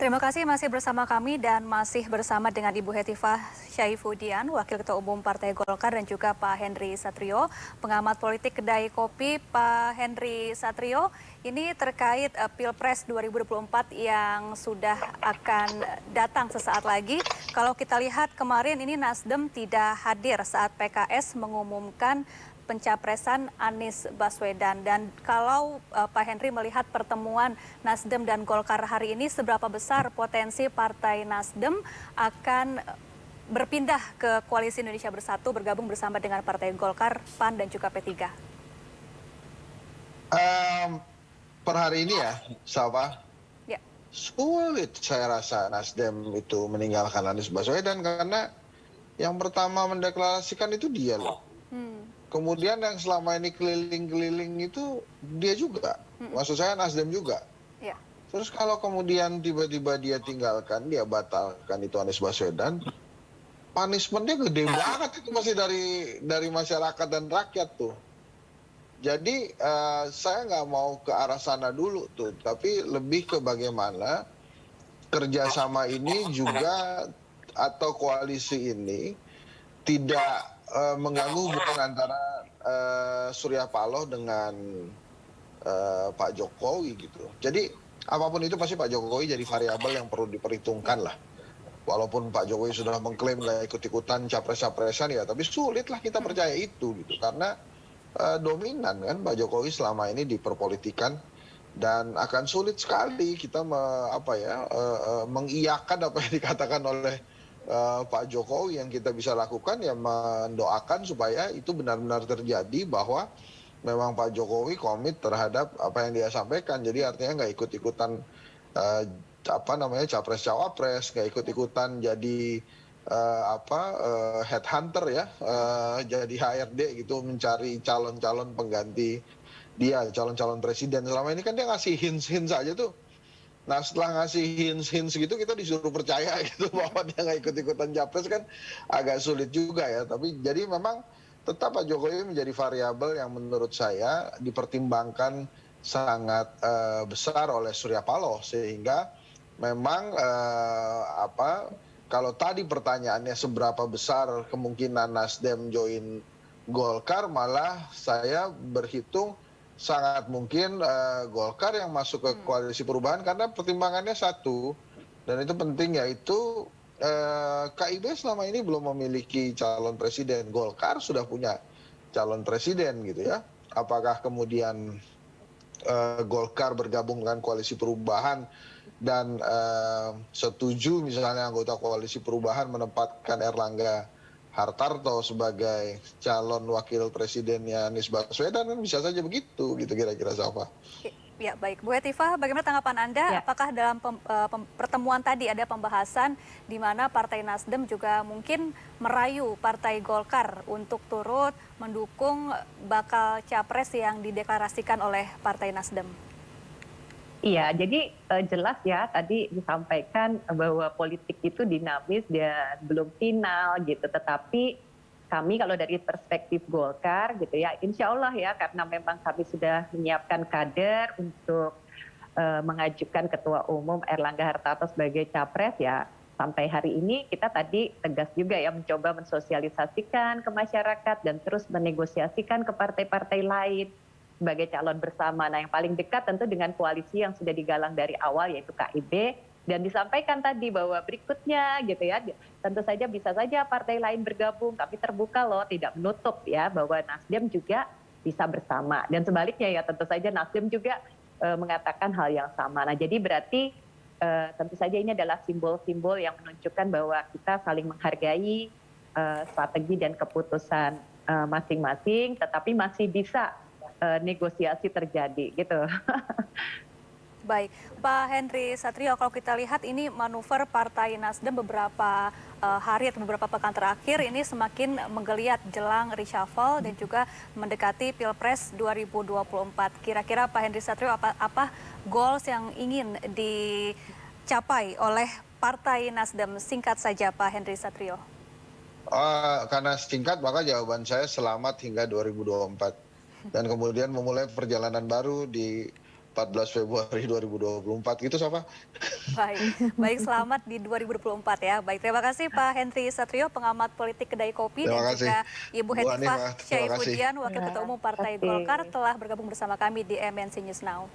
Terima kasih masih bersama kami dan masih bersama dengan Ibu Hetifah Syaifuddin, Wakil Ketua Umum Partai Golkar dan juga Pak Henry Satrio, pengamat politik Kedai Kopi. Pak Henry Satrio, ini terkait Pilpres 2024 yang sudah akan datang sesaat lagi. Kalau kita lihat kemarin ini Nasdem tidak hadir saat PKS mengumumkan pencapresan Anies Baswedan. Dan kalau Pak Henry melihat pertemuan Nasdem dan Golkar hari ini, seberapa besar potensi Partai Nasdem akan berpindah ke Koalisi Indonesia Bersatu, bergabung bersama dengan Partai Golkar, PAN, dan juga P3? Per hari ini ya, Salva, Ya. sulit saya rasa Nasdem itu meninggalkan Anies Baswedan karena yang pertama mendeklarasikan itu dia loh. Kemudian yang selama ini keliling-keliling itu dia juga. Maksud saya Nasdem juga. Ya. Terus kalau kemudian tiba-tiba dia tinggalkan, dia batalkan itu Anies Baswedan, punishment-nya gede banget itu masih dari masyarakat dan rakyat tuh. Jadi saya nggak mau ke arah sana dulu tuh, tapi lebih ke bagaimana kerjasama ini juga atau koalisi ini tidak mengganggu hubungan antara Surya Paloh dengan Pak Jokowi gitu. Jadi apapun itu pasti Pak Jokowi jadi variabel yang perlu diperhitungkan lah. Walaupun Pak Jokowi sudah mengklaim nggak ikut-ikutan capres-capresan ya, tapi sulit lah kita percaya itu gitu. Karena dominan kan Pak Jokowi selama ini diperpolitikan dan akan sulit sekali kita mengiyakan apa yang dikatakan oleh Pak Jokowi. Yang kita bisa lakukan ya mendoakan supaya itu benar-benar terjadi, bahwa memang Pak Jokowi komit terhadap apa yang dia sampaikan. Jadi artinya nggak ikut-ikutan capres-cawapres, nggak ikut-ikutan jadi headhunter ya, jadi HRD gitu, mencari calon-calon pengganti dia, calon-calon presiden. Selama ini kan dia ngasih hints-hints aja tuh. Nah setelah ngasih hints-hints gitu kita disuruh percaya gitu bahwa dia nggak ikut-ikutan capres, kan agak sulit juga ya. Tapi jadi memang tetap Pak Jokowi menjadi variabel yang menurut saya dipertimbangkan sangat besar oleh Surya Paloh. Sehingga memang kalau tadi pertanyaannya seberapa besar kemungkinan Nasdem join Golkar, malah saya berhitung sangat mungkin Golkar yang masuk ke koalisi perubahan, karena pertimbangannya satu, dan itu penting, yaitu KIB selama ini belum memiliki calon presiden. Golkar sudah punya calon presiden gitu ya. Apakah kemudian Golkar bergabung dengan koalisi perubahan dan setuju misalnya anggota koalisi perubahan menempatkan Erlangga Hartarto sebagai calon wakil presidennya Anies Baswedan, kan bisa saja begitu gitu kira-kira, Safa. Ya, baik. Bu Hetifah, bagaimana tanggapan Anda? Ya. Apakah dalam pertemuan tadi ada pembahasan di mana Partai Nasdem juga mungkin merayu Partai Golkar untuk turut mendukung bakal capres yang dideklarasikan oleh Partai Nasdem? Iya, jadi jelas ya tadi disampaikan bahwa politik itu dinamis dan belum final gitu. Tetapi kami kalau dari perspektif Golkar gitu ya, insya Allah ya, karena memang kami sudah menyiapkan kader untuk mengajukan Ketua Umum Erlangga Hartarto sebagai capres ya. Sampai hari ini kita tadi tegas juga ya mencoba mensosialisasikan ke masyarakat dan terus menegosiasikan ke partai-partai lain sebagai calon bersama. Nah yang paling dekat tentu dengan koalisi yang sudah digalang dari awal yaitu KIB, dan disampaikan tadi bahwa berikutnya gitu ya, tentu saja bisa saja partai lain bergabung, tapi terbuka loh, tidak menutup ya bahwa Nasdem juga bisa bersama, dan sebaliknya ya tentu saja Nasdem juga mengatakan hal yang sama. Nah jadi berarti tentu saja ini adalah simbol-simbol yang menunjukkan bahwa kita saling menghargai strategi dan keputusan masing-masing, tetapi masih bisa negosiasi terjadi gitu. Baik, Pak Henry Satrio, kalau kita lihat ini manuver Partai Nasdem beberapa hari atau beberapa pekan terakhir ini semakin menggeliat jelang reshuffle dan juga mendekati Pilpres 2024. Kira-kira Pak Henry Satrio apa goals yang ingin dicapai oleh Partai Nasdem? Singkat saja Pak Henry Satrio. Karena singkat maka jawaban saya selamat hingga 2024. Dan kemudian memulai perjalanan baru di 14 Februari 2024 gitu, Safa. Baik, selamat di 2024 ya. Baik, terima kasih Pak Henry Satrio, pengamat politik kedai kopi, Terima dan kasih. juga Ibu Bu Hetifah Hanifah, terima kasih. Syaifuddin, Wakil Ketua Umum Partai Oke. Golkar, telah bergabung bersama kami di MNC News Now.